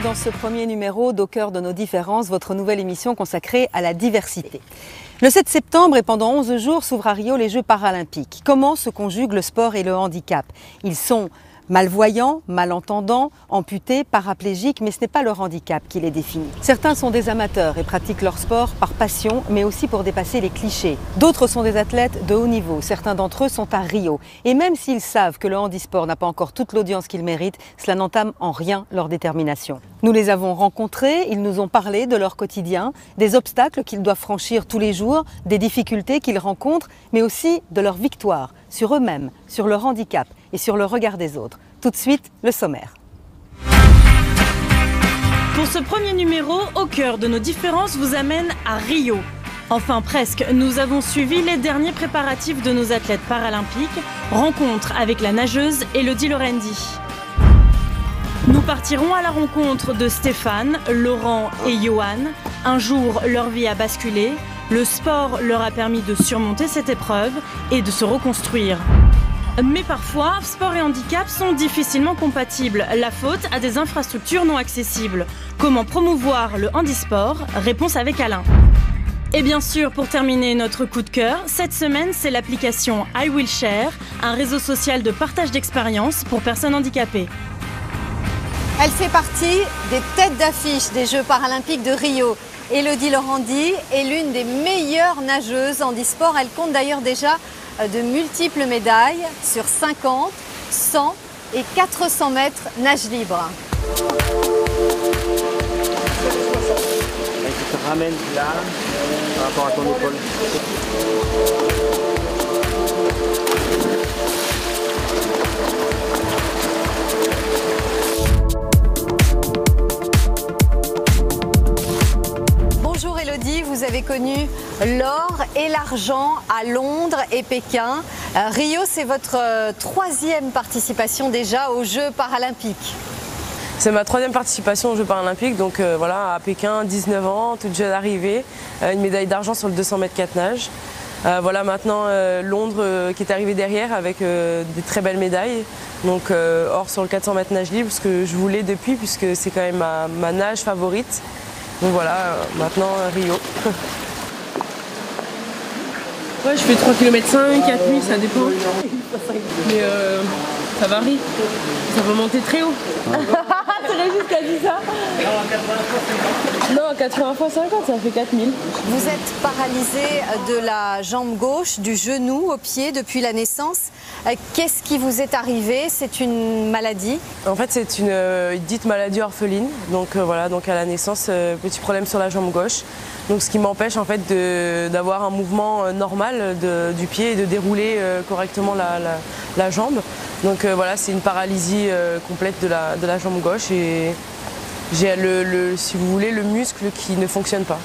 dans ce premier numéro d'Au cœur de nos différences, votre nouvelle émission consacrée à la diversité. Le 7 septembre et pendant 11 jours s'ouvrent à Rio les Jeux paralympiques. Comment se conjuguent le sport et le handicap? Ils sont malvoyants, malentendants, amputés, paraplégiques, mais ce n'est pas leur handicap qui les définit. Certains sont des amateurs et pratiquent leur sport par passion, mais aussi pour dépasser les clichés. D'autres sont des athlètes de haut niveau. Certains d'entre eux sont à Rio. Et même s'ils savent que le handisport n'a pas encore toute l'audience qu'il mérite, cela n'entame en rien leur détermination. Nous les avons rencontrés, ils nous ont parlé de leur quotidien, des obstacles qu'ils doivent franchir tous les jours, des difficultés qu'ils rencontrent, mais aussi de leur victoire sur eux-mêmes, sur leur handicap et sur le regard des autres. Tout de suite, le sommaire. Pour ce premier numéro, Au cœur de nos différences vous amène à Rio. Enfin presque, nous avons suivi les derniers préparatifs de nos athlètes paralympiques, rencontre avec la nageuse Elodie Lorendi. Nous partirons à la rencontre de Stéphane, Laurent et Johan. Un jour, leur vie a basculé. Le sport leur a permis de surmonter cette épreuve et de se reconstruire. Mais parfois, sport et handicap sont difficilement compatibles. La faute à des infrastructures non accessibles. Comment promouvoir le handisport? Réponse avec Alain. Et bien sûr, pour terminer notre coup de cœur, cette semaine, c'est l'application I Will Share, un réseau social de partage d'expériences pour personnes handicapées. Elle fait partie des têtes d'affiche des Jeux paralympiques de Rio. Elodie Lorendi est l'une des meilleures nageuses handisport. Elle compte d'ailleurs déjà de multiples médailles sur 50, 100 et 400 mètres nage libre. Tu te ramènes là par rapport à ton épaule. Bonjour Elodie, vous avez connu l'or et l'argent à Londres et Pékin. Rio, c'est votre troisième participation déjà aux Jeux paralympiques. C'est ma troisième participation aux Jeux paralympiques, donc voilà, à Pékin, 19 ans, toute jeune arrivée, une médaille d'argent sur le 200 mètres 4 nages. Voilà maintenant Londres qui est arrivé derrière avec des très belles médailles, donc or sur le 400 mètres nage libre, ce que je voulais depuis puisque c'est quand même ma nage favorite. Donc voilà, maintenant Rio. Ouais, je fais 3 km 5, 4000, ça dépend. Mais ça varie. Ça peut monter très haut. C'est Régis qui a dit ça? Non, 80 fois 50, ça fait 4000. Vous êtes paralysé de la jambe gauche, du genou au pied depuis la naissance. Qu'est-ce qui vous est arrivé? C'est une maladie? En fait, c'est une dite maladie orpheline. Donc voilà, donc à la naissance, petit problème sur la jambe gauche. Donc ce qui m'empêche en fait d'avoir un mouvement normal du pied et de dérouler correctement la jambe. Donc voilà, c'est une paralysie complète de la jambe gauche et j'ai si vous voulez, le muscle qui ne fonctionne pas.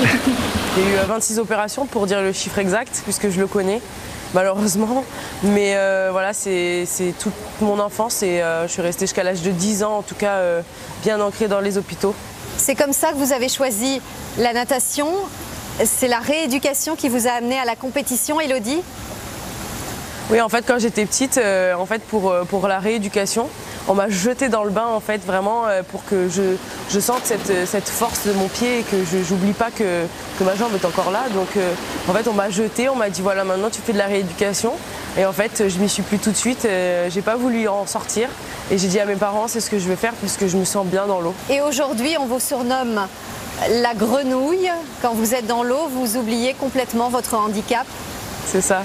J'ai eu 26 opérations pour dire le chiffre exact puisque je le connais malheureusement. Mais voilà, c'est toute mon enfance et je suis restée jusqu'à l'âge de 10 ans en tout cas bien ancrée dans les hôpitaux. C'est comme ça que vous avez choisi la natation. C'est la rééducation qui vous a amené à la compétition, Elodie? Oui, en fait, quand j'étais petite, en fait, pour la rééducation, on m'a jetée dans le bain, en fait, vraiment pour que je sente cette force de mon pied et que j'oublie pas que ma jambe est encore là. Donc, en fait, on m'a jetée, on m'a dit voilà, maintenant tu fais de la rééducation. Et en fait, je m'y suis plu tout de suite. J'ai pas voulu en sortir et j'ai dit à mes parents c'est ce que je vais faire puisque je me sens bien dans l'eau. Et aujourd'hui, on vous surnomme la grenouille. Quand vous êtes dans l'eau, vous oubliez complètement votre handicap. C'est ça.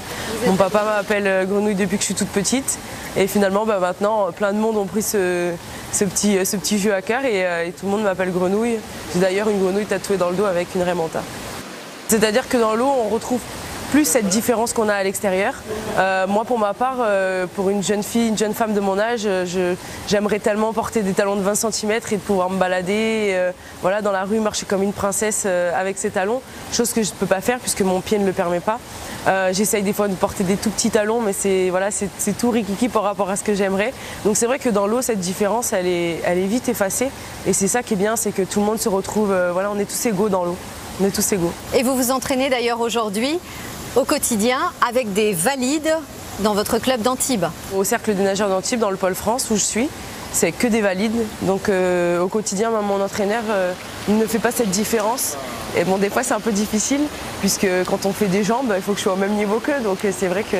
Mon papa m'appelle Grenouille depuis que je suis toute petite. Et finalement, maintenant, plein de monde ont pris ce petit jeu à cœur et tout le monde m'appelle Grenouille. J'ai d'ailleurs une grenouille tatouée dans le dos avec une raie mentale. C'est-à-dire que dans l'eau, on retrouve plus cette différence qu'on a à l'extérieur. Moi, pour ma part, pour une jeune fille, une jeune femme de mon âge, j'aimerais tellement porter des talons de 20 cm et de pouvoir me balader voilà, dans la rue, marcher comme une princesse avec ces talons, chose que je ne peux pas faire puisque mon pied ne le permet pas. J'essaye des fois de porter des tout petits talons, mais c'est tout rikiki par rapport à ce que j'aimerais. Donc c'est vrai que dans l'eau, cette différence, elle est vite effacée. Et c'est ça qui est bien, c'est que tout le monde se retrouve, voilà, on est tous égaux dans l'eau. On est tous égaux. Et vous vous entraînez d'ailleurs aujourd'hui au quotidien avec des valides dans votre club d'Antibes? Au cercle des nageurs d'Antibes, dans le pôle France où je suis. c'est que des valides. Donc au quotidien, mon entraîneur il ne fait pas cette différence. Et bon, des fois c'est un peu difficile puisque quand on fait des jambes, il faut que je sois au même niveau qu'eux. Donc c'est vrai que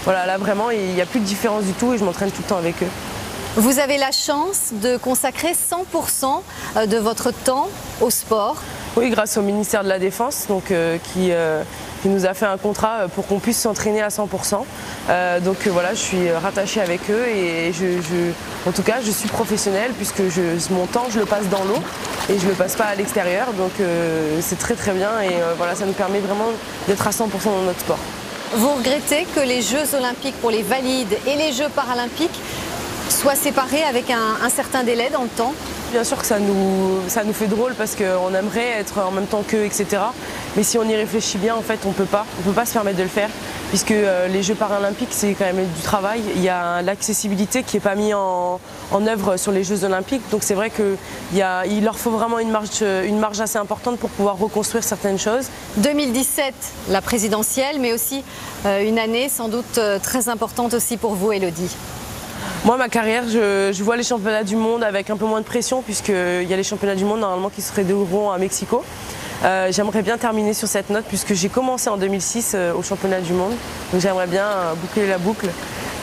voilà, là vraiment il n'y a plus de différence du tout et je m'entraîne tout le temps avec eux. Vous avez la chance de consacrer 100% de votre temps au sport. Oui, grâce au ministère de la Défense donc, qui nous a fait un contrat pour qu'on puisse s'entraîner à 100%. Donc voilà, je suis rattachée avec eux et en tout cas je suis professionnelle puisque mon temps je le passe dans l'eau et je ne le passe pas à l'extérieur. Donc c'est très très bien et voilà, ça nous permet vraiment d'être à 100% dans notre sport. Vous regrettez que les Jeux Olympiques pour les valides et les Jeux Paralympiques soient séparés avec un certain délai dans le temps? Bien sûr que ça nous fait drôle parce qu'on aimerait être en même temps qu'eux, etc. Mais si on y réfléchit bien, en fait, on peut pas se permettre de le faire puisque les Jeux Paralympiques, c'est quand même du travail. Il y a l'accessibilité qui n'est pas mise en œuvre sur les Jeux Olympiques. Donc c'est vrai qu'il leur faut vraiment une marge assez importante pour pouvoir reconstruire certaines choses. 2017, la présidentielle, mais aussi une année sans doute très importante aussi pour vous, Élodie. Moi, ma carrière, je vois les championnats du monde avec un peu moins de pression puisqu'il y a les championnats du monde normalement qui se dérouleront à Mexico. J'aimerais bien terminer sur cette note puisque j'ai commencé en 2006 au championnat du monde. Donc j'aimerais bien boucler la boucle.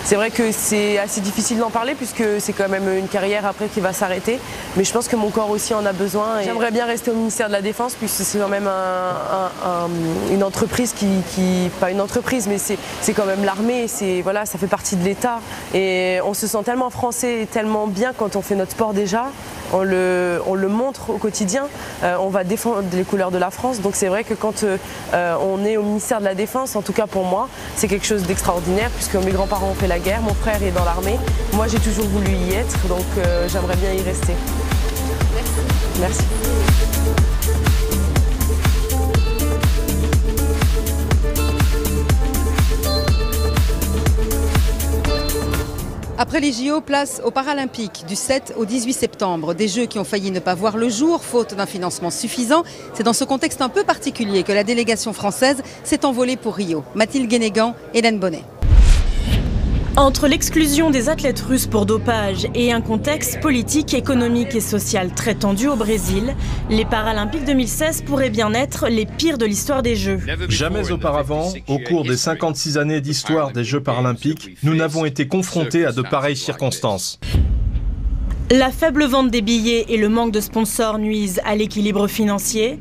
C'est vrai que c'est assez difficile d'en parler puisque c'est quand même une carrière après qui va s'arrêter. Mais je pense que mon corps aussi en a besoin. J'aimerais bien rester au ministère de la Défense puisque c'est quand même une entreprise pas une entreprise, mais c'est quand même l'armée. Voilà, ça fait partie de l'État. Et on se sent tellement français et tellement bien quand on fait notre sport déjà. On le montre au quotidien, on va défendre les couleurs de la France. Donc c'est vrai que quand on est au ministère de la Défense, en tout cas pour moi, c'est quelque chose d'extraordinaire puisque mes grands-parents ont fait la guerre, mon frère est dans l'armée. Moi j'ai toujours voulu y être, donc j'aimerais bien y rester. Merci. Merci. Après les JO, place aux Paralympiques du 7 au 18 septembre. Des Jeux qui ont failli ne pas voir le jour, faute d'un financement suffisant. C'est dans ce contexte un peu particulier que la délégation française s'est envolée pour Rio. Mathilde Guénégan, Hélène Bonnet. Entre l'exclusion des athlètes russes pour dopage et un contexte politique, économique et social très tendu au Brésil, les Paralympiques 2016 pourraient bien être les pires de l'histoire des Jeux. Jamais auparavant, au cours des 56 années d'histoire des Jeux Paralympiques, nous n'avons été confrontés à de pareilles circonstances. La faible vente des billets et le manque de sponsors nuisent à l'équilibre financier.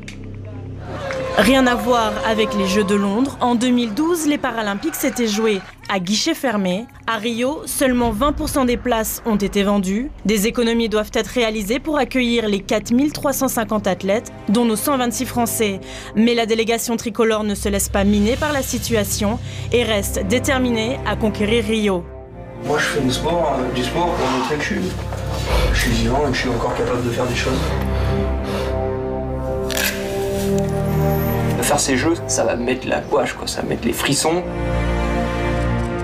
Rien à voir avec les Jeux de Londres. En 2012, les Paralympiques s'étaient joués à guichet fermé. À Rio, seulement 20% des places ont été vendues. Des économies doivent être réalisées pour accueillir les 4350 athlètes, dont nos 126 Français. Mais la délégation tricolore ne se laisse pas miner par la situation et reste déterminée à conquérir Rio. Moi, je fais du sport pour montrer que je suis vivant et que je suis encore capable de faire des choses. Faire ces jeux, ça va me mettre la gouache, ça va me mettre les frissons.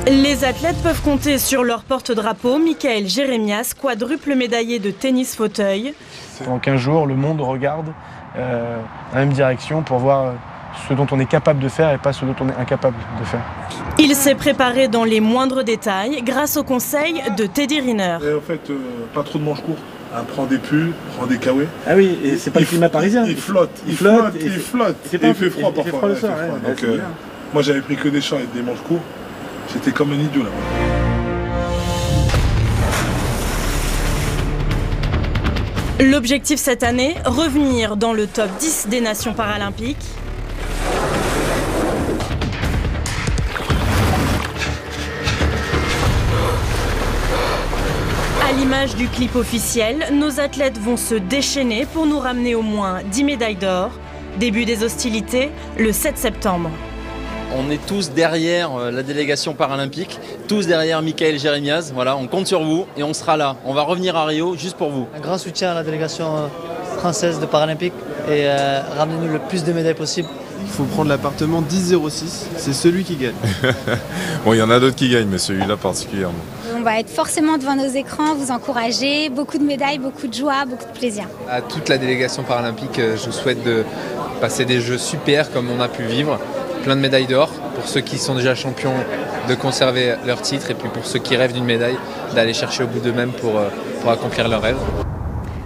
Les athlètes peuvent compter sur leur porte-drapeau, Michael Jérémias, quadruple médaillé de tennis fauteuil. Pendant 15 jours, le monde regarde dans la même direction pour voir ce dont on est capable de faire et pas ce dont on est incapable de faire. Il s'est préparé dans les moindres détails grâce au conseil de Teddy Riner. Et en fait, pas trop de manches courtes. Prends des pulls, prends des kawés. Ah oui, et c'est pas le climat parisien. Il flotte. Et il fait froid parfois. Donc moi j'avais pris que des shorts et des manches courtes. J'étais comme un idiot là-bas. L'objectif cette année, revenir dans le top 10 des nations paralympiques. À l'image du clip officiel, nos athlètes vont se déchaîner pour nous ramener au moins 10 médailles d'or. Début des hostilités, le 7 septembre. On est tous derrière la délégation paralympique, tous derrière Michael Jérémias. Voilà, on compte sur vous et on sera là. On va revenir à Rio juste pour vous. Un grand soutien à la délégation française de Paralympique et ramenez-nous le plus de médailles possible. Il faut prendre l'appartement 1006, c'est celui qui gagne. Bon, il y en a d'autres qui gagnent, mais celui-là particulièrement. On va être forcément devant nos écrans, vous encourager, beaucoup de médailles, beaucoup de joie, beaucoup de plaisir. À toute la délégation paralympique, je souhaite de passer des jeux super comme on a pu vivre. Plein de médailles d'or, pour ceux qui sont déjà champions de conserver leur titre et puis pour ceux qui rêvent d'une médaille, d'aller chercher au bout d'eux-mêmes pour accomplir leurs rêves.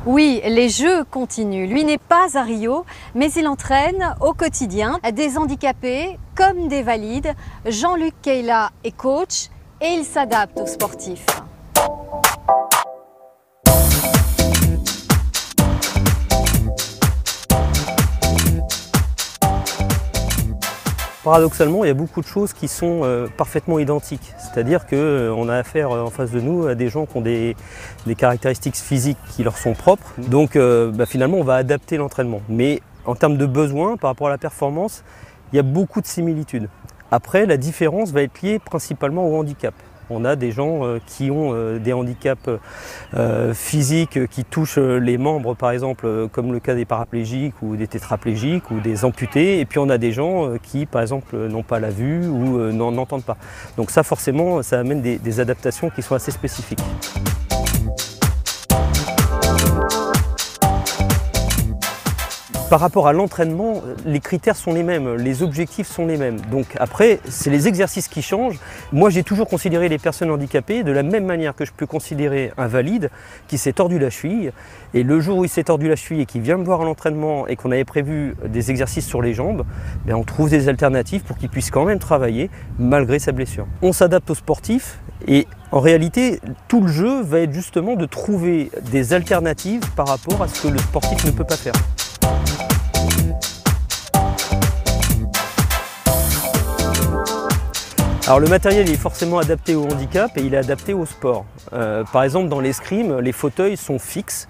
Oui, les Jeux continuent. Lui n'est pas à Rio, mais il entraîne au quotidien des handicapés comme des valides. Jean-Luc Keila est coach et il s'adapte aux sportifs. Paradoxalement, il y a beaucoup de choses qui sont parfaitement identiques. C'est-à-dire qu'on a affaire en face de nous à des gens qui ont des caractéristiques physiques qui leur sont propres. Donc finalement, on va adapter l'entraînement. Mais en termes de besoins, par rapport à la performance, il y a beaucoup de similitudes. Après, la différence va être liée principalement au handicap. On a des gens qui ont des handicaps physiques qui touchent les membres, par exemple, comme le cas des paraplégiques ou des tétraplégiques ou des amputés. Et puis on a des gens qui, par exemple, n'ont pas la vue ou n'entendent pas. Donc ça, forcément, ça amène des adaptations qui sont assez spécifiques. Par rapport à l'entraînement, les critères sont les mêmes, les objectifs sont les mêmes. Donc après, c'est les exercices qui changent. Moi, j'ai toujours considéré les personnes handicapées de la même manière que je peux considérer un valide qui s'est tordu la cheville. Et le jour où il s'est tordu la cheville et qu'il vient me voir à l'entraînement et qu'on avait prévu des exercices sur les jambes, on trouve des alternatives pour qu'il puisse quand même travailler malgré sa blessure. On s'adapte aux sportifs et en réalité, tout le jeu va être justement de trouver des alternatives par rapport à ce que le sportif ne peut pas faire. Alors le matériel est forcément adapté au handicap et il est adapté au sport. Par exemple dans l'escrime, les fauteuils sont fixes.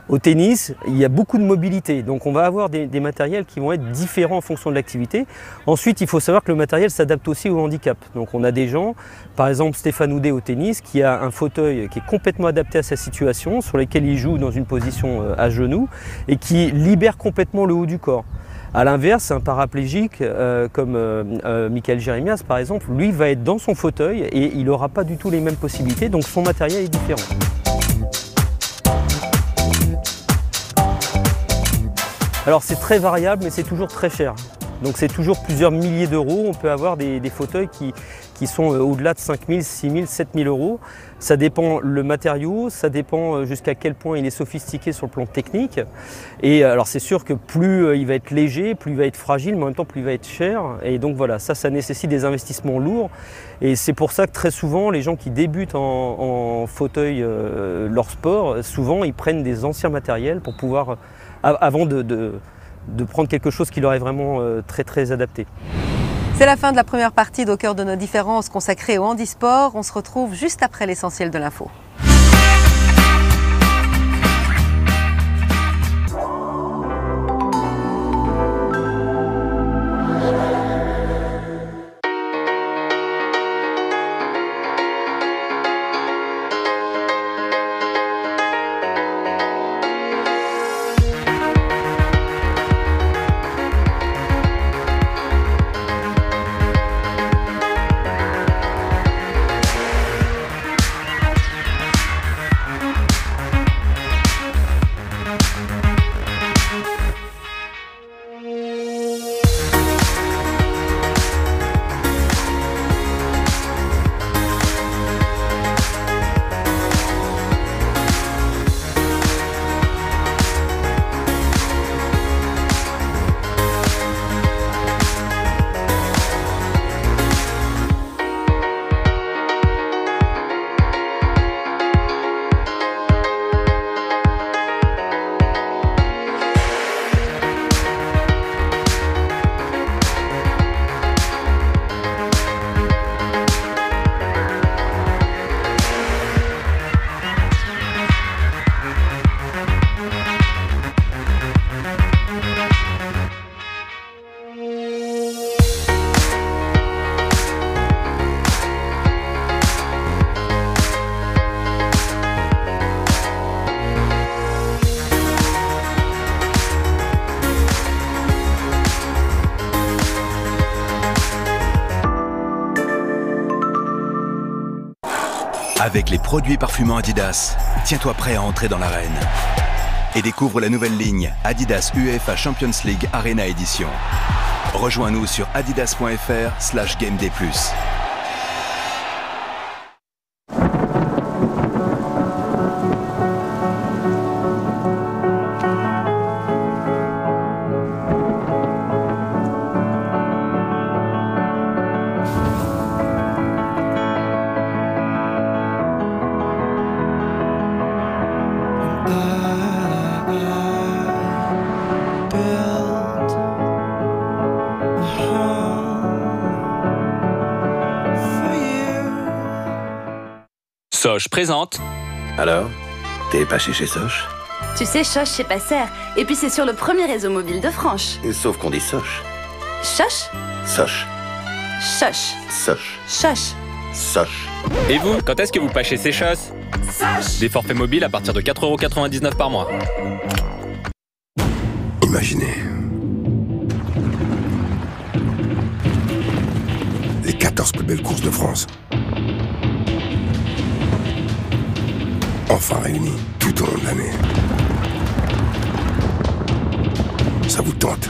Au tennis, il y a beaucoup de mobilité, donc on va avoir des matériels qui vont être différents en fonction de l'activité. Ensuite, il faut savoir que le matériel s'adapte aussi au handicap. Donc on a des gens, par exemple Stéphane Houdet au tennis, qui a un fauteuil qui est complètement adapté à sa situation, sur lequel il joue dans une position à genoux et qui libère complètement le haut du corps. A l'inverse, un paraplégique comme Michael Jérémias par exemple, lui va être dans son fauteuil et il n'aura pas du tout les mêmes possibilités, donc son matériel est différent. Alors c'est très variable mais c'est toujours très cher. Donc c'est toujours plusieurs milliers d'euros. On peut avoir des fauteuils qui sont au-delà de 5 000, 6 000, 7 000 euros. Ça dépend le matériau, ça dépend jusqu'à quel point il est sophistiqué sur le plan technique. Et alors c'est sûr que plus il va être léger, plus il va être fragile, mais en même temps plus il va être cher. Et donc voilà, ça nécessite des investissements lourds. Et c'est pour ça que très souvent, les gens qui débutent en fauteuil leur sport, souvent ils prennent des anciens matériels pour pouvoir, avant de prendre quelque chose qui leur est vraiment très adapté. C'est la fin de la première partie d'Au cœur de nos différences consacrée au handisport. On se retrouve juste après l'essentiel de l'info. Avec les produits parfumants Adidas, tiens-toi prêt à entrer dans l'arène. Et découvre la nouvelle ligne Adidas UEFA Champions League Arena Edition. Rejoins-nous sur adidas.fr/GameDay+. Soch présente. Alors, t'es pas chez Soch? Tu sais, Soch, c'est pas serre. Et puis c'est sur le premier réseau mobile de France. Sauf qu'on dit Soch. Soch? Soch. Soch. Soch. Soch. Soch. Et vous, quand est-ce que vous pâchez ces choses? Soch. Des forfaits mobiles à partir de 4,99 € par mois. Imaginez. Les 14 plus belles courses de France. Enfin réunies tout au long de l'année. Ça vous tente?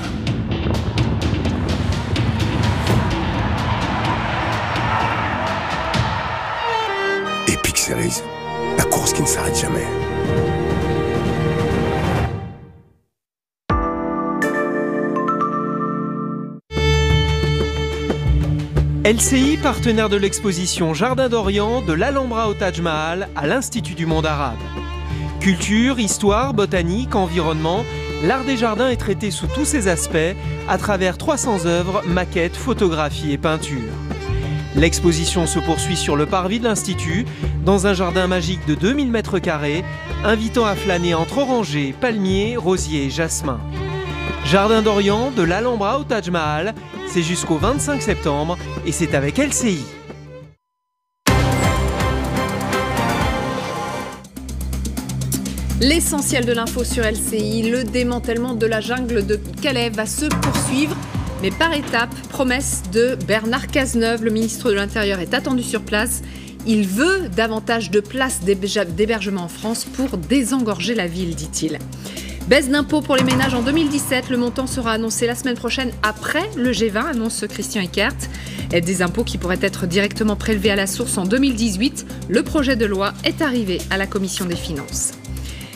Epic Series, la course qui ne s'arrête jamais. LCI, partenaire de l'exposition Jardin d'Orient de l'Alhambra au Taj Mahal à l'Institut du monde arabe. Culture, histoire, botanique, environnement, l'art des jardins est traité sous tous ses aspects à travers 300 œuvres, maquettes, photographies et peintures. L'exposition se poursuit sur le parvis de l'Institut, dans un jardin magique de 2000 m², invitant à flâner entre orangers, palmiers, rosiers et jasmins. Jardin d'Orient de l'Alhambra au Taj Mahal, c'est jusqu'au 25 septembre et c'est avec LCI. L'essentiel de l'info sur LCI, le démantèlement de la jungle de Calais va se poursuivre, mais par étapes. Promesse de Bernard Cazeneuve, le ministre de l'Intérieur est attendu sur place. Il veut davantage de places d'hébergement en France pour désengorger la ville, dit-il. Baisse d'impôts pour les ménages en 2017, le montant sera annoncé la semaine prochaine après le G20, annonce Christian Eckert. Et des impôts qui pourraient être directement prélevés à la source en 2018. Le projet de loi est arrivé à la Commission des finances.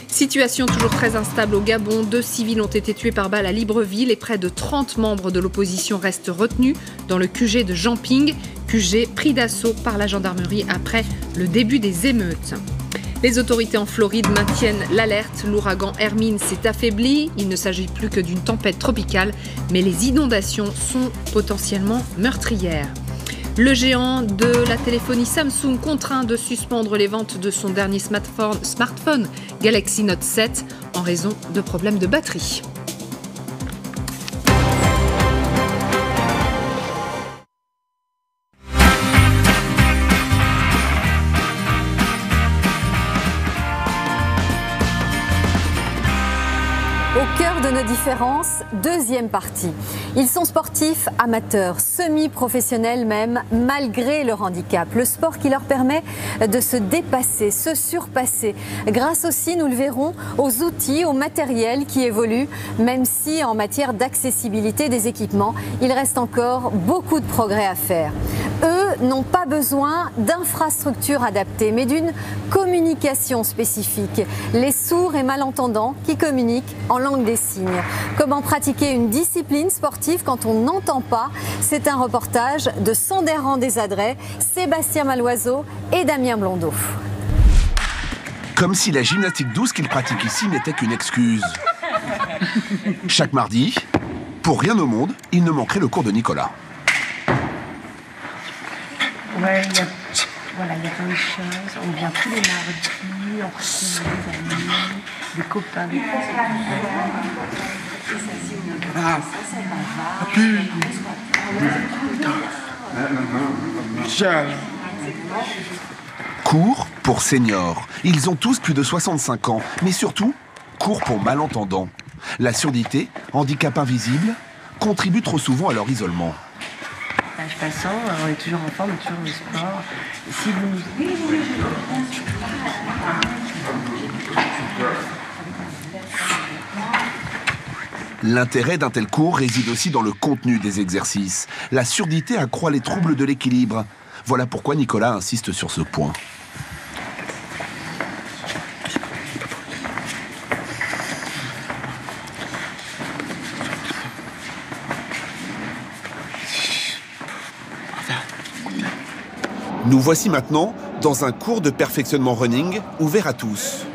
Situation toujours très instable au Gabon. 2 civils ont été tués par balle à Libreville et près de 30 membres de l'opposition restent retenus dans le QG de Jamping, QG pris d'assaut par la gendarmerie après le début des émeutes. Les autorités en Floride maintiennent l'alerte. L'ouragan Hermine s'est affaibli. Il ne s'agit plus que d'une tempête tropicale, mais les inondations sont potentiellement meurtrières. Le géant de la téléphonie Samsung contraint de suspendre les ventes de son dernier smartphone Galaxy Note 7 en raison de problèmes de batterie. Au cœur de nos différences, deuxième partie. Ils sont sportifs, amateurs, semi-professionnels même, malgré leur handicap. Le sport qui leur permet de se dépasser, se surpasser. Grâce aussi, nous le verrons, aux outils, au matériel qui évolue, même si en matière d'accessibilité des équipements, il reste encore beaucoup de progrès à faire. Eux n'ont pas besoin d'infrastructures adaptées, mais d'une communication spécifique. Les sourds et malentendants qui communiquent en langue des signes. Comment pratiquer une discipline sportive quand on n'entend pas? C'est un reportage de Sanderan Desadrets, Sébastien Maloiseau et Damien Blondeau. Comme si la gymnastique douce qu'ils pratiquent ici n'était qu'une excuse. Chaque mardi, pour rien au monde, il ne manquerait le cours de Nicolas. Ouais, il y a plein de choses. On vient tous les mardis, on retrouve des amis, des copains, des Cours pour seniors. Ils ont tous plus de 65 ans, mais surtout, cours pour malentendants. La surdité, handicap invisible, contribue trop souvent à leur isolement. Âge passant, on est toujours en forme, toujours au sport. Si vous... L'intérêt d'un tel cours réside aussi dans le contenu des exercices. La surdité accroît les troubles de l'équilibre. Voilà pourquoi Nicolas insiste sur ce point. Nous voici maintenant dans un cours de perfectionnement running ouvert à tous.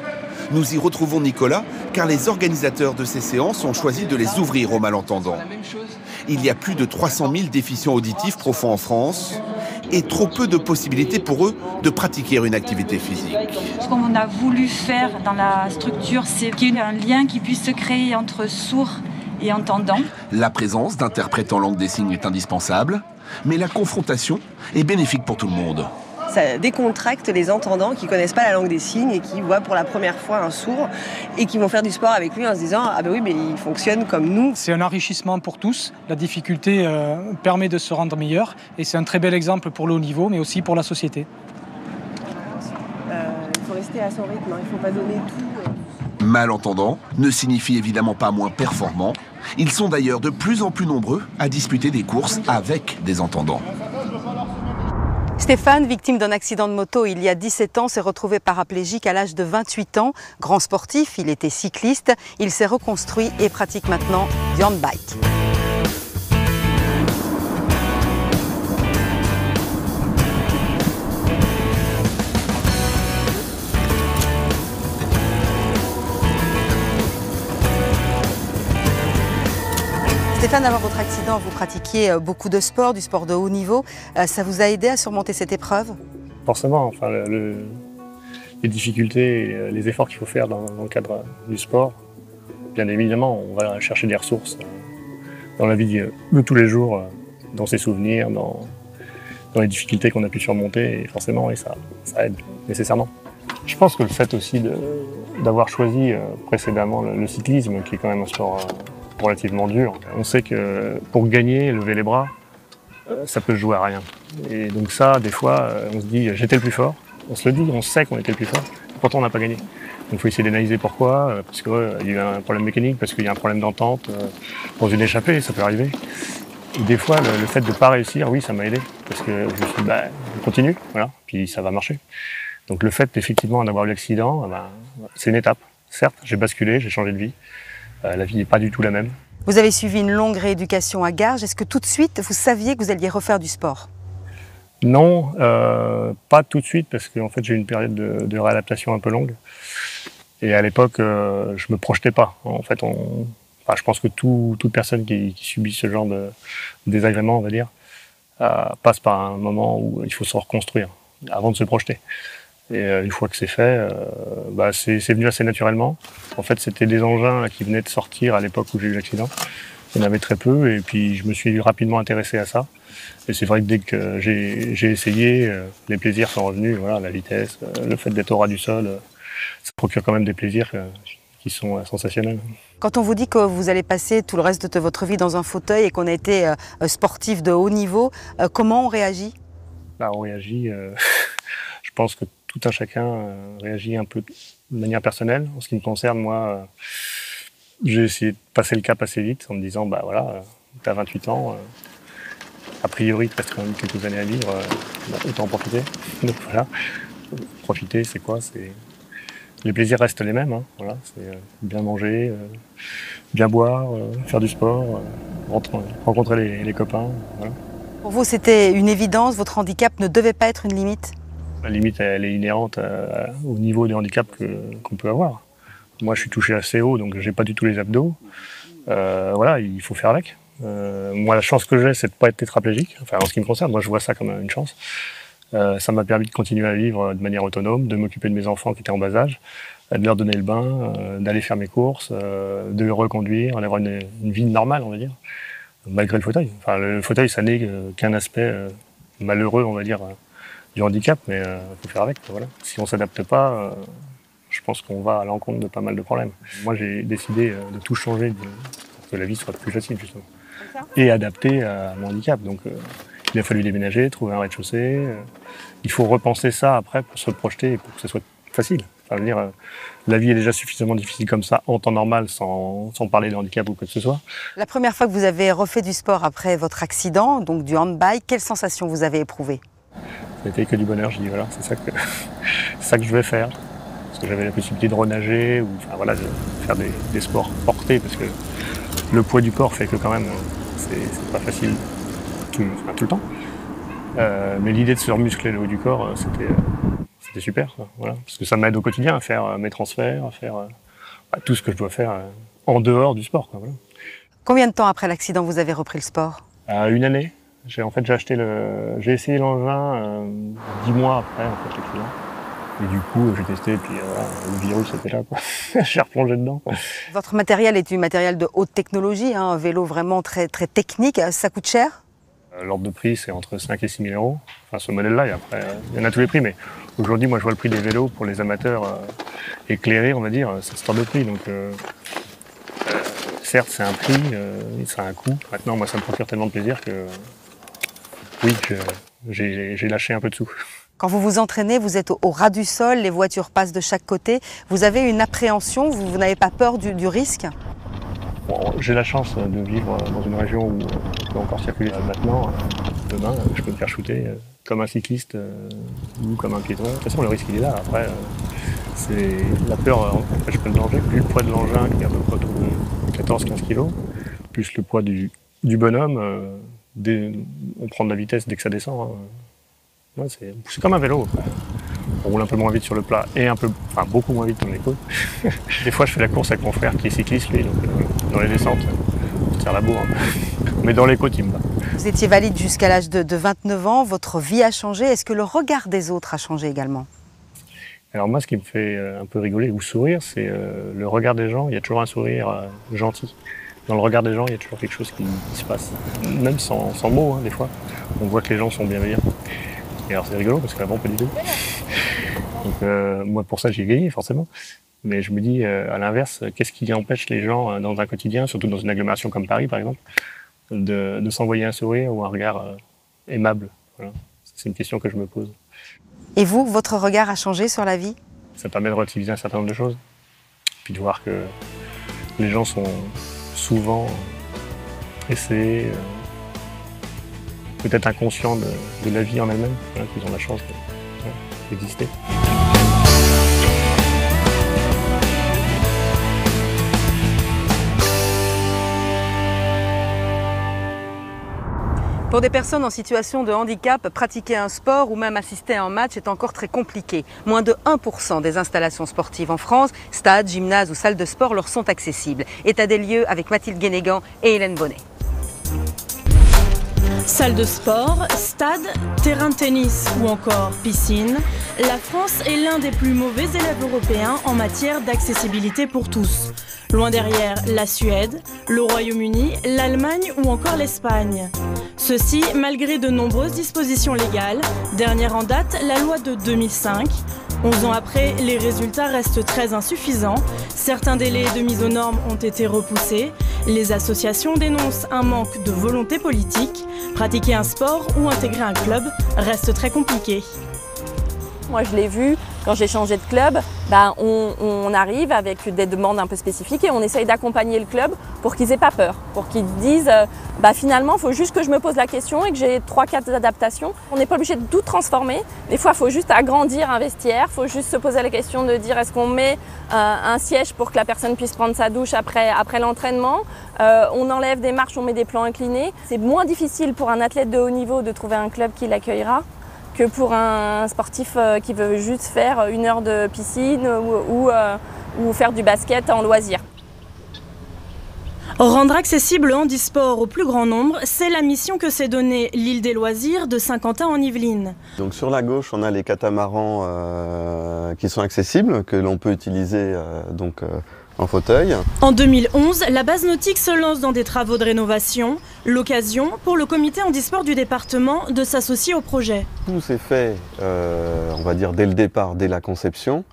Nous y retrouvons Nicolas car les organisateurs de ces séances ont choisi de les ouvrir aux malentendants. Il y a plus de 300 000 déficients auditifs profonds en France et trop peu de possibilités pour eux de pratiquer une activité physique. Ce qu'on a voulu faire dans la structure, c'est qu'il y ait un lien qui puisse se créer entre sourds et entendants. La présence d'interprètes en langue des signes est indispensable, mais la confrontation est bénéfique pour tout le monde. Ça décontracte les entendants qui ne connaissent pas la langue des signes et qui voient pour la première fois un sourd et qui vont faire du sport avec lui en se disant « Ah ben oui, mais il fonctionne comme nous ». C'est un enrichissement pour tous. La difficulté permet de se rendre meilleur et c'est un très bel exemple pour le haut niveau, mais aussi pour la société. Il faut rester à son rythme, il ne faut pas donner tout. Malentendant ne signifie évidemment pas moins performant. Ils sont d'ailleurs de plus en plus nombreux à disputer des courses avec des entendants. Stéphane, victime d'un accident de moto il y a 17 ans, s'est retrouvé paraplégique à l'âge de 28 ans. Grand sportif, il était cycliste, il s'est reconstruit et pratique maintenant du handbike. Stéphane, avant votre accident, vous pratiquiez beaucoup de sport, du sport de haut niveau. Ça vous a aidé à surmonter cette épreuve? Forcément, enfin, les difficultés et les efforts qu'il faut faire dans le cadre du sport, bien évidemment, on va chercher des ressources dans la vie de tous les jours, dans ses souvenirs, dans les difficultés qu'on a pu surmonter, et forcément, et ça aide nécessairement. Je pense que le fait aussi d'avoir choisi précédemment le cyclisme, qui est quand même un sport relativement dur. On sait que pour gagner, lever les bras, ça peut se jouer à rien. Et donc ça, des fois, on se dit j'étais le plus fort. On se le dit, on sait qu'on était le plus fort. Pourtant, on n'a pas gagné. Donc il faut essayer d'analyser pourquoi. Parce qu'il y a eu un problème mécanique, parce qu'il y a un problème d'entente dans une échappée, ça peut arriver. Et des fois, le fait de ne pas réussir, oui, ça m'a aidé. Parce que je me suis dit, on continue, voilà, puis ça va marcher. Donc le fait, effectivement, d'avoir eu l'accident, c'est une étape. Certes, j'ai basculé, j'ai changé de vie. La vie n'est pas du tout la même. Vous avez suivi une longue rééducation à Garges. Est-ce que tout de suite, vous saviez que vous alliez refaire du sport? Non, pas tout de suite, parce qu'en fait, j'ai eu une période de réadaptation un peu longue. Et à l'époque, je me projetais pas. En fait, je pense que toute personne qui subit ce genre de désagrément, on va dire, passe par un moment où il faut se reconstruire avant de se projeter. Et une fois que c'est fait, c'est venu assez naturellement. En fait, c'était des engins là, qui venaient de sortir à l'époque où j'ai eu l'accident. Il y en avait très peu, et puis je me suis rapidement intéressé à ça. Et c'est vrai que dès que j'ai essayé, les plaisirs sont revenus. Voilà, la vitesse, le fait d'être au ras du sol, ça procure quand même des plaisirs qui sont sensationnels. Quand on vous dit que vous allez passer tout le reste de votre vie dans un fauteuil et qu'on a été sportif de haut niveau, comment on réagit? On réagit, je pense que tout un chacun réagit un peu de manière personnelle. En ce qui me concerne, moi, j'ai essayé de passer le cap assez vite en me disant, voilà, t'as 28 ans, a priori, il te reste quand même quelques années à vivre, autant en profiter. Donc voilà, profiter, c'est quoi? Les plaisirs restent les mêmes, hein. Voilà, c'est bien manger, bien boire, faire du sport, rencontrer les copains. Voilà. Pour vous, c'était une évidence, votre handicap ne devait pas être une limite? La limite, elle est inhérente au niveau de handicap qu'on peut avoir. Moi, je suis touché assez haut, donc j'ai pas du tout les abdos. Voilà, il faut faire avec. Moi, la chance que j'ai, c'est de ne pas être tétraplégique. Enfin, en ce qui me concerne, moi, je vois ça comme une chance. Ça m'a permis de continuer à vivre de manière autonome, de m'occuper de mes enfants qui étaient en bas âge, de leur donner le bain, d'aller faire mes courses, de les reconduire, d'avoir une vie normale, on va dire, malgré le fauteuil. Enfin, le fauteuil, ça n'est qu'un aspect malheureux, on va dire, du handicap, mais il faut faire avec. Voilà. Si on ne s'adapte pas, je pense qu'on va à l'encontre de pas mal de problèmes. Moi, j'ai décidé de tout changer pour que la vie soit plus facile, justement. Et adaptée à mon handicap. Donc, il a fallu déménager, trouver un rez-de-chaussée. Il faut repenser ça après pour se projeter et pour que ce soit facile. Enfin, je veux dire, la vie est déjà suffisamment difficile comme ça, en temps normal, sans parler de handicap ou quoi que ce soit. La première fois que vous avez refait du sport après votre accident, donc du handbike, quelle sensation vous avez éprouvée? Ça a été que du bonheur, je dis voilà, c'est ça que je vais faire. Parce que j'avais la possibilité de renager, ou enfin, voilà, de faire des sports portés, parce que le poids du corps fait que quand même, c'est pas facile tout le temps. Mais l'idée de se remuscler le haut du corps, c'était super, voilà, parce que ça m'aide au quotidien à faire mes transferts, à faire tout ce que je dois faire en dehors du sport. Voilà. Combien de temps après l'accident vous avez repris le sport? 1 année. J'ai acheté j'ai essayé l'engin 10 mois après l'accident. Et du coup, j'ai testé, et puis le virus était là, quoi. J'ai replongé dedans. Votre matériel est du matériel de haute technologie, hein, un vélo vraiment très, très technique. Ça coûte cher? L'ordre de prix, c'est entre 5 et 6 000 euros. Enfin, ce modèle-là, et après, il y en a tous les prix, mais aujourd'hui, moi, je vois le prix des vélos pour les amateurs éclairés, on va dire, c'est cet ordre de prix. Donc, certes, c'est un prix, ça a un coût. Maintenant, moi, ça me procure tellement de plaisir que, oui, j'ai lâché un peu de sous. Quand vous vous entraînez, vous êtes au ras du sol, les voitures passent de chaque côté. Vous avez une appréhension, vous n'avez pas peur du risque? Bon, j'ai la chance de vivre dans une région où on peut encore circuler maintenant. Demain, je peux me faire shooter comme un cycliste ou comme un piéton. De toute façon, le risque, il est là. Après, c'est la peur n'empêche pas le danger. Plus le poids de l'engin, qui est à peu près autour de 14-15 kg, plus le poids du bonhomme, on prend de la vitesse dès que ça descend. Hein. Ouais, c'est comme un vélo. On roule un peu moins vite sur le plat et beaucoup moins vite dans les côtes. Des fois, je fais la course avec mon frère qui est cycliste, lui, donc dans les descentes, on tire la bourre. Mais dans les côtes, il me bat. Vous étiez valide jusqu'à l'âge de 29 ans, votre vie a changé. Est-ce que le regard des autres a changé également? Alors moi, ce qui me fait un peu rigoler ou sourire, c'est le regard des gens. Il y a toujours un sourire gentil. Dans le regard des gens, il y a toujours quelque chose qui se passe. Même sans mots, hein, des fois. On voit que les gens sont bienveillants. Et alors c'est rigolo parce qu'avant pas du tout. Donc moi pour ça j'ai gagné forcément. Mais je me dis à l'inverse, qu'est-ce qui empêche les gens dans un quotidien, surtout dans une agglomération comme Paris par exemple, de s'envoyer un sourire ou un regard aimable. Voilà. C'est une question que je me pose. Et vous, votre regard a changé sur la vie? Ça permet de relativiser un certain nombre de choses. Puis de voir que les gens sont souvent pressés, peut-être inconscients de la vie en elle-même, hein, qu'ils ont la chance d'exister. Pour des personnes en situation de handicap, pratiquer un sport ou même assister à un match est encore très compliqué. Moins de 1% des installations sportives en France, stades, gymnases ou salles de sport, leur sont accessibles. État des lieux avec Mathilde Guénégan et Hélène Bonnet. Salle de sport, stade, terrain de tennis ou encore piscine, la France est l'un des plus mauvais élèves européens en matière d'accessibilité pour tous. Loin derrière la Suède, le Royaume-Uni, l'Allemagne ou encore l'Espagne. Ceci malgré de nombreuses dispositions légales, dernière en date la loi de 2005. 11 ans après, les résultats restent très insuffisants. Certains délais de mise aux normes ont été repoussés. Les associations dénoncent un manque de volonté politique. Pratiquer un sport ou intégrer un club reste très compliqué. Moi, je l'ai vu, quand j'ai changé de club, on arrive avec des demandes un peu spécifiques et on essaye d'accompagner le club pour qu'ils n'aient pas peur, pour qu'ils disent finalement, il faut juste que je me pose la question et que j'ai 3-4 adaptations. On n'est pas obligé de tout transformer. Des fois, il faut juste agrandir un vestiaire, il faut juste se poser la question de dire est-ce qu'on met un siège pour que la personne puisse prendre sa douche après l'entraînement. On enlève des marches, on met des plans inclinés. C'est moins difficile pour un athlète de haut niveau de trouver un club qui l'accueillera que pour un sportif qui veut juste faire 1 heure de piscine ou faire du basket en loisir. Rendre accessible le handisport au plus grand nombre, c'est la mission que s'est donnée l'île des loisirs de Saint-Quentin en Yvelines. Donc sur la gauche, on a les catamarans qui sont accessibles, que l'on peut utiliser en fauteuil. En 2011, la base nautique se lance dans des travaux de rénovation, l'occasion pour le comité handisport du département de s'associer au projet. Tout s'est fait, on va dire, dès le départ, dès la conception.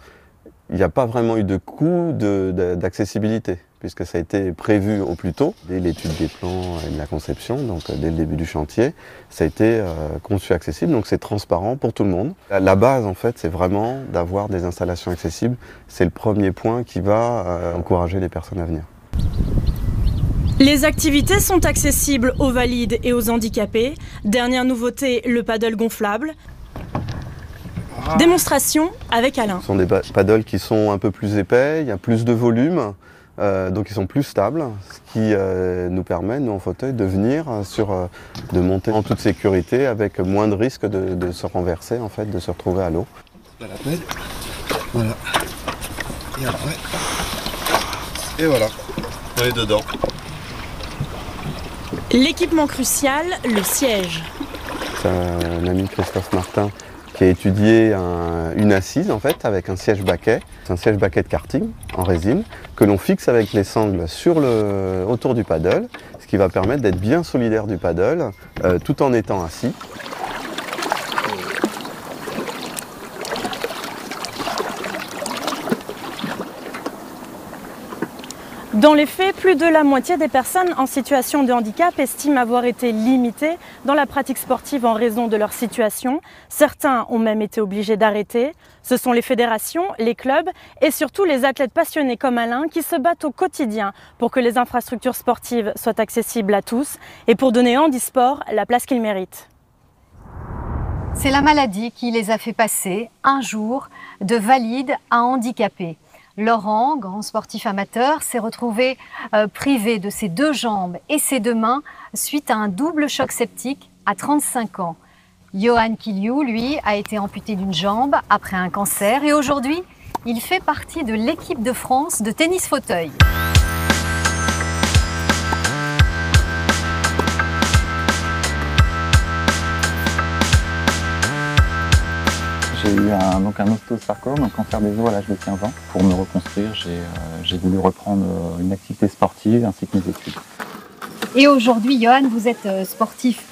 Il n'y a pas vraiment eu de coût d'accessibilité, puisque ça a été prévu au plus tôt, dès l'étude des plans et de la conception, donc dès le début du chantier, ça a été conçu accessible, donc c'est transparent pour tout le monde. La base, en fait, c'est vraiment d'avoir des installations accessibles. C'est le premier point qui va encourager les personnes à venir. Les activités sont accessibles aux valides et aux handicapés. Dernière nouveauté, le paddle gonflable. Démonstration avec Alain. Ce sont des paddles qui sont un peu plus épais, il y a plus de volume, donc ils sont plus stables, ce qui nous permet, nous en fauteuil, de venir de monter en toute sécurité avec moins de risque de se renverser, en fait, de se retrouver à l'eau. Voilà. Et après. Et voilà. On est dedans. L'équipement crucial, le siège. C'est un ami, Christophe Martin, qui a étudié une assise en fait avec un siège baquet. C'est un siège baquet de karting en résine que l'on fixe avec les sangles autour du paddle, ce qui va permettre d'être bien solidaire du paddle tout en étant assis. Dans les faits, plus de la moitié des personnes en situation de handicap estiment avoir été limitées dans la pratique sportive en raison de leur situation. Certains ont même été obligés d'arrêter. Ce sont les fédérations, les clubs et surtout les athlètes passionnés comme Alain qui se battent au quotidien pour que les infrastructures sportives soient accessibles à tous et pour donner au handisport la place qu'il mérite. C'est la maladie qui les a fait passer un jour de valide à handicapé. Laurent, grand sportif amateur, s'est retrouvé privé de ses 2 jambes et ses 2 mains suite à un double choc septique à 35 ans. Johan Kiliou, lui, a été amputé d'une jambe après un cancer et aujourd'hui, il fait partie de l'équipe de France de tennis fauteuil. J'ai eu un ostéosarcome, un cancer des os à l'âge de 15 ans. Pour me reconstruire, j'ai voulu reprendre une activité sportive ainsi que mes études. Et aujourd'hui, Johan, vous êtes sportif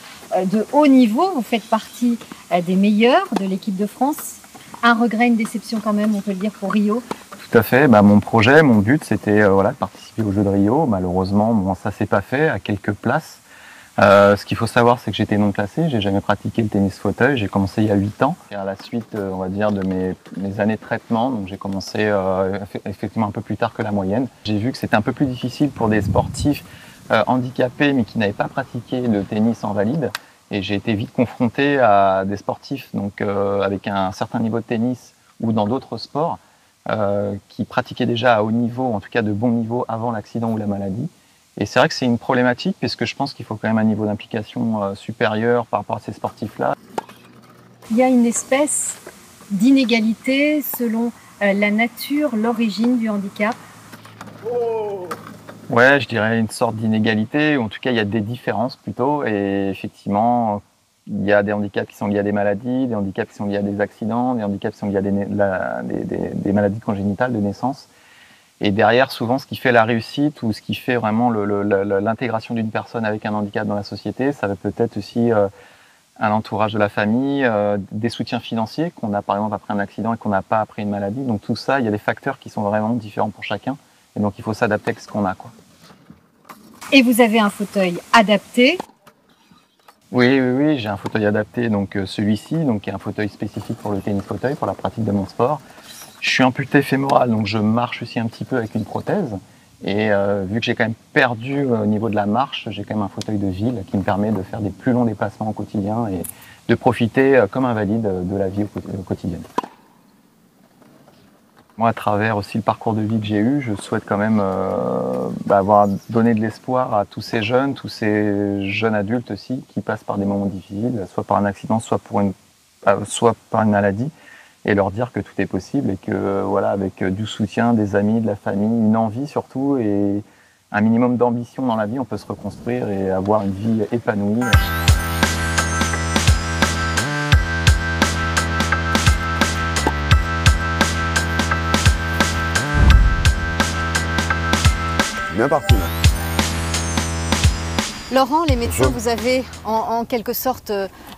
de haut niveau, vous faites partie des meilleurs de l'équipe de France. Un regret, une déception quand même, on peut le dire, pour Rio. Tout à fait, mon projet, mon but, c'était de participer aux Jeux de Rio. Malheureusement, ça s'est pas fait à quelques places. Ce qu'il faut savoir, c'est que j'étais non classé, j'ai jamais pratiqué le tennis fauteuil, j'ai commencé il y a 8 ans. Et à la suite, on va dire, de mes années de traitement, donc j'ai commencé effectivement un peu plus tard que la moyenne. J'ai vu que c'était un peu plus difficile pour des sportifs handicapés mais qui n'avaient pas pratiqué le tennis en valide. Et j'ai été vite confronté à des sportifs donc, avec un certain niveau de tennis ou dans d'autres sports qui pratiquaient déjà à haut niveau, en tout cas de bon niveau avant l'accident ou la maladie. Et c'est vrai que c'est une problématique puisque je pense qu'il faut quand même un niveau d'implication supérieur par rapport à ces sportifs-là. Il y a une espèce d'inégalité selon la nature, l'origine du handicap. Ouais, je dirais une sorte d'inégalité, ou en tout cas il y a des différences plutôt. Et effectivement, il y a des handicaps qui sont liés à des maladies, des handicaps qui sont liés à des accidents, des handicaps qui sont liés à des maladies congénitales de naissance. Et derrière, souvent, ce qui fait la réussite ou ce qui fait vraiment l'intégration d'une personne avec un handicap dans la société, ça va peut-être aussi un entourage de la famille, des soutiens financiers qu'on a par exemple après un accident et qu'on n'a pas après une maladie. Donc tout ça, il y a des facteurs qui sont vraiment différents pour chacun. Et donc il faut s'adapter à ce qu'on a, quoi. Et vous avez un fauteuil adapté? Oui, j'ai un fauteuil adapté, donc celui-ci, donc qui est un fauteuil spécifique pour le tennis fauteuil, pour la pratique de mon sport. Je suis amputé fémoral, donc je marche aussi un petit peu avec une prothèse. Et vu que j'ai quand même perdu au niveau de la marche, j'ai quand même un fauteuil de ville qui me permet de faire des plus longs déplacements au quotidien et de profiter comme invalide de la vie au quotidien. Moi, à travers aussi le parcours de vie que j'ai eu, je souhaite quand même avoir donné de l'espoir à tous ces jeunes adultes aussi, qui passent par des moments difficiles, soit par un accident, soit par une maladie. Et leur dire que tout est possible et que voilà, avec du soutien, des amis, de la famille, une envie surtout et un minimum d'ambition dans la vie, on peut se reconstruire et avoir une vie épanouie. Bien parti. Laurent, les médecins vous avaient en quelque sorte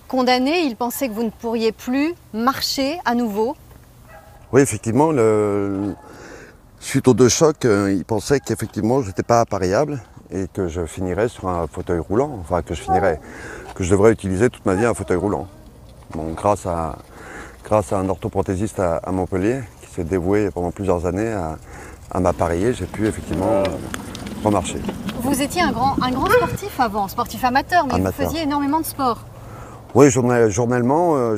condamné. Ils pensaient que vous ne pourriez plus marcher à nouveau. Oui, effectivement, suite aux 2 chocs, ils pensaient qu'effectivement je n'étais pas appareillable et que je finirais sur un fauteuil roulant, enfin que je devrais utiliser toute ma vie un fauteuil roulant. Donc grâce à un orthoprothésiste à Montpellier qui s'est dévoué pendant plusieurs années à m'appareiller, j'ai pu effectivement remarcher. Vous étiez un grand sportif avant, sportif amateur, mais vous faisiez énormément de sport. Oui, journellement,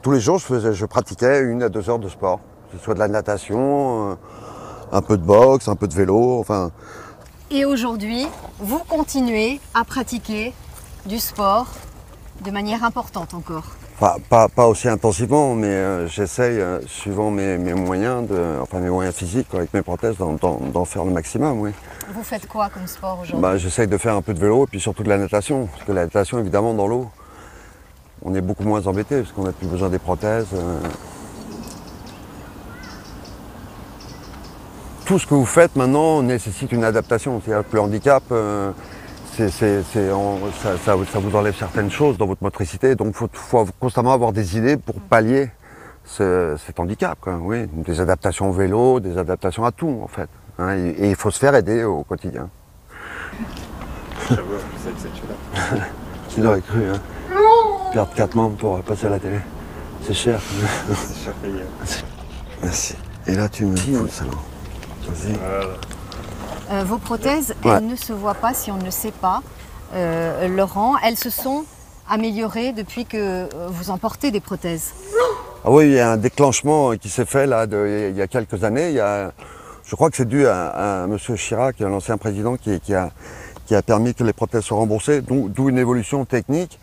tous les jours, je pratiquais 1 à 2 heures de sport. Que ce soit de la natation, un peu de boxe, un peu de vélo, enfin. Et aujourd'hui, vous continuez à pratiquer du sport de manière importante encore. Enfin, pas aussi intensivement, mais j'essaye, suivant mes moyens, mes moyens physiques, avec mes prothèses, d'en faire le maximum, oui. Vous faites quoi comme sport aujourd'hui? J'essaye de faire un peu de vélo et puis surtout de la natation. Parce que la natation, évidemment, dans l'eau, on est beaucoup moins embêté parce qu'on n'a plus besoin des prothèses. Tout ce que vous faites maintenant nécessite une adaptation. C'est-à-dire que le handicap, ça vous enlève certaines choses dans votre motricité. Donc il faut constamment avoir des idées pour pallier cet handicap, quoi. Oui, des adaptations au vélo, des adaptations à tout, en fait. Hein, et il faut se faire aider au quotidien. J'avoue, vous êtes celui-là. Qui l'aurait cru, hein. Perdre 4 membres pour passer à la télé. C'est cher. C'est cher payé. Merci. Et là, tu me dis le salon. Vas-y. Voilà. Vos prothèses, Ouais. elles ne se voient pas si on ne le sait pas. Laurent, elles se sont améliorées depuis que vous en portez des prothèses. Ah oui, il y a un déclenchement qui s'est fait là il y a quelques années. Je crois que c'est dû à M. Chirac, l'ancien président, qui a permis que les prothèses soient remboursées, d'où une évolution technique.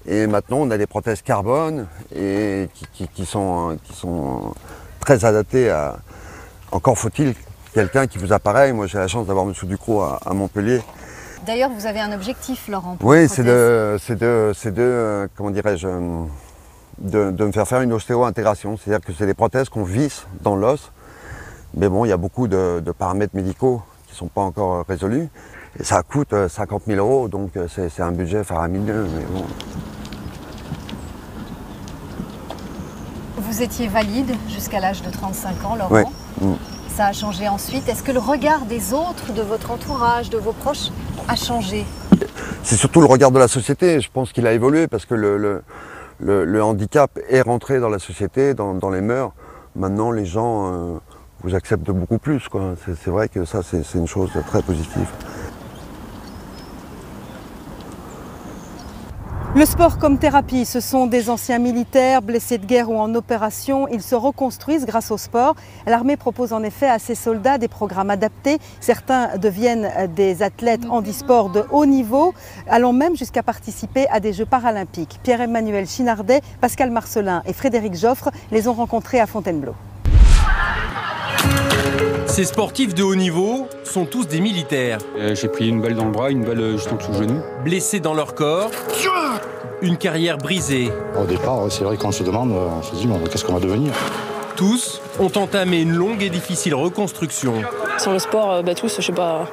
Et maintenant, on a des prothèses carbone et qui sont très adaptées à... Encore faut-il quelqu'un qui vous appareille. Moi, j'ai la chance d'avoir M. Ducrot à Montpellier. D'ailleurs, vous avez un objectif, Laurent. Pour Oui, les c'est prothèses. comment dirais-je, de me faire une ostéo-intégration. C'est-à-dire que c'est des prothèses qu'on visse dans l'os. Mais bon, il y a beaucoup de paramètres médicaux qui ne sont pas encore résolus. Et ça coûte 50 000 €, donc c'est un budget faramineux. Mais bon. Vous étiez valide jusqu'à l'âge de 35 ans, Laurent. Ouais. Ça a changé ensuite. Est-ce que le regard des autres, de votre entourage, de vos proches, a changé? C'est surtout le regard de la société. Je pense qu'il a évolué parce que le handicap est rentré dans la société, dans les mœurs. Maintenant, les gens vous acceptent beaucoup plus, quoi. C'est vrai que ça, c'est une chose très positive. Le sport comme thérapie, ce sont des anciens militaires blessés de guerre ou en opération. Ils se reconstruisent grâce au sport. L'armée propose en effet à ses soldats des programmes adaptés. Certains deviennent des athlètes handisport de haut niveau, allant même jusqu'à participer à des Jeux paralympiques. Pierre-Emmanuel Chinardet, Pascal Marcelin et Frédéric Joffre les ont rencontrés à Fontainebleau. Ces sportifs de haut niveau sont tous des militaires. J'ai pris une balle dans le bras, une balle juste en dessous le genou. Blessés dans leur corps, une carrière brisée. Au départ, c'est vrai, quand on se demande, on se dit, mais qu'est-ce qu'on va devenir? Tous ont entamé une longue et difficile reconstruction. Sans le sport, tous, je sais pas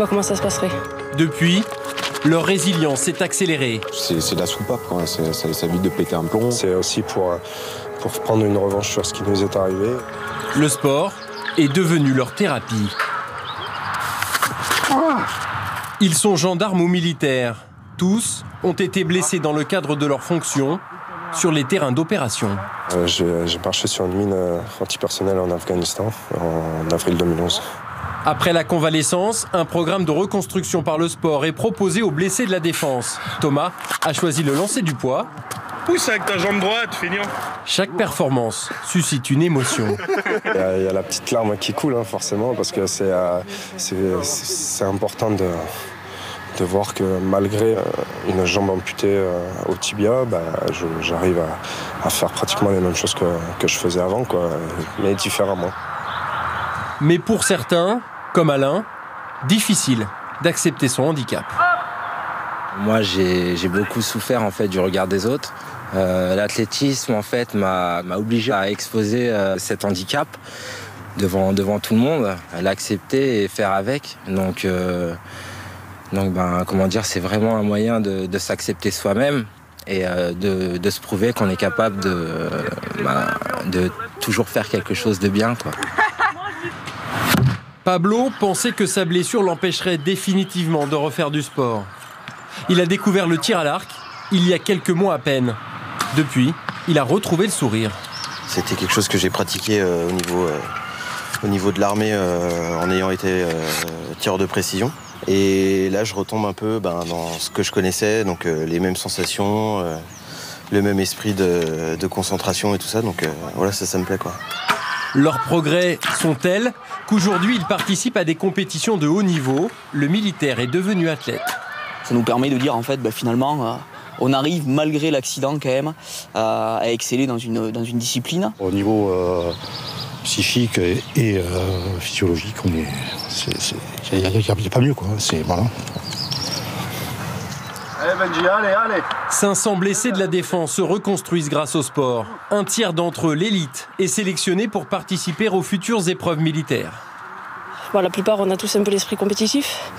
comment ça se passerait. Depuis, leur résilience s'est accélérée. C'est de la soupape, quoi. Ça évite de péter un plomb. C'est aussi pour prendre une revanche sur ce qui nous est arrivé. Le sport est devenu leur thérapie. Ils sont gendarmes ou militaires. Tous ont été blessés dans le cadre de leur fonction sur les terrains d'opération. J'ai marché sur une mine antipersonnelle en Afghanistan en avril 2011. Après la convalescence, un programme de reconstruction par le sport est proposé aux blessés de la défense. Thomas a choisi le lancer du poids. Pousse avec ta jambe droite, feignant. Chaque performance suscite une émotion. Il y a la petite larme qui coule, forcément, parce que c'est important de voir que malgré une jambe amputée au tibia, j'arrive à faire pratiquement les mêmes choses que je faisais avant, quoi, mais différemment. Mais pour certains, comme Alain, difficile d'accepter son handicap. Moi, j'ai beaucoup souffert en fait du regard des autres. L'athlétisme en fait m'a obligé à exposer cet handicap devant tout le monde, à l'accepter et faire avec. Donc comment dire, c'est vraiment un moyen de s'accepter soi-même et de se prouver qu'on est capable de toujours faire quelque chose de bien, quoi. Pablo pensait que sa blessure l'empêcherait définitivement de refaire du sport. Il a découvert le tir à l'arc il y a quelques mois à peine. Depuis, il a retrouvé le sourire. C'était quelque chose que j'ai pratiqué au niveau de l'armée en ayant été tireur de précision. Et là, je retombe un peu dans ce que je connaissais, donc les mêmes sensations, le même esprit de concentration et tout ça. Donc voilà, ça me plaît, quoi. Leurs progrès sont tels qu'aujourd'hui, ils participent à des compétitions de haut niveau. Le militaire est devenu athlète. Ça nous permet de dire, en fait, finalement, on arrive malgré l'accident quand même à exceller dans une discipline. Au niveau psychique et physiologique, il n'y a pas mieux, quoi. Voilà. Allez Benji, allez. 500 blessés de la défense se reconstruisent grâce au sport. Un tiers d'entre eux, l'élite, est sélectionné pour participer aux futures épreuves militaires. Bon, la plupart, on a tous un peu l'esprit compétitif.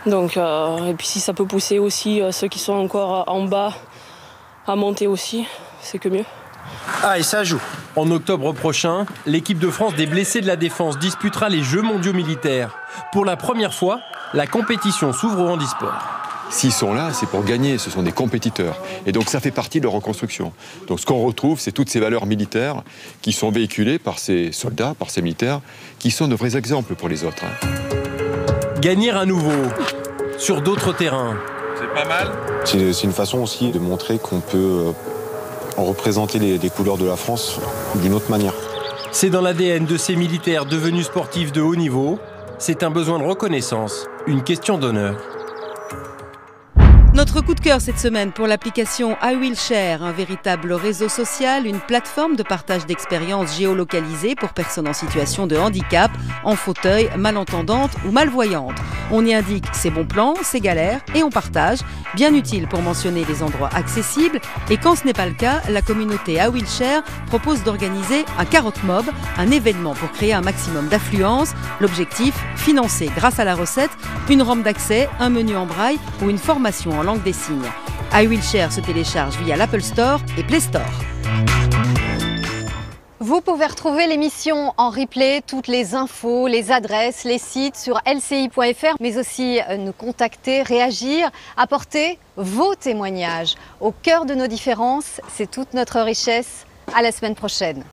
Donc, et puis si ça peut pousser aussi ceux qui sont encore en bas à monter aussi, c'est que mieux. Ah, et ça joue. En octobre prochain, l'équipe de France des blessés de la défense disputera les Jeux mondiaux militaires. Pour la première fois, la compétition s'ouvre au handisport. S'ils sont là, c'est pour gagner, ce sont des compétiteurs. Et donc ça fait partie de leur reconstruction. Donc ce qu'on retrouve, c'est toutes ces valeurs militaires qui sont véhiculées par ces soldats, par ces militaires, qui sont de vrais exemples pour les autres. Gagner à nouveau, sur d'autres terrains. C'est pas mal. C'est une façon aussi de montrer qu'on peut représenter les couleurs de la France d'une autre manière. C'est dans l'ADN de ces militaires devenus sportifs de haut niveau. C'est un besoin de reconnaissance, une question d'honneur. Notre coup de cœur cette semaine pour l'application I Will Share, un véritable réseau social, une plateforme de partage d'expériences géolocalisées pour personnes en situation de handicap, en fauteuil, malentendante ou malvoyante. On y indique ses bons plans, ses galères et on partage. Bien utile pour mentionner les endroits accessibles. Et quand ce n'est pas le cas, la communauté I Will Share propose d'organiser un Carotte Mob, un événement pour créer un maximum d'affluence. L'objectif, financer grâce à la recette une rampe d'accès, un menu en braille ou une formation en langue des signes. I Will Share se télécharge via l'Apple Store et Play Store. Vous pouvez retrouver l'émission en replay, toutes les infos, les adresses, les sites sur lci.fr, mais aussi nous contacter, réagir, apporter vos témoignages. Au cœur de nos différences, c'est toute notre richesse. À la semaine prochaine.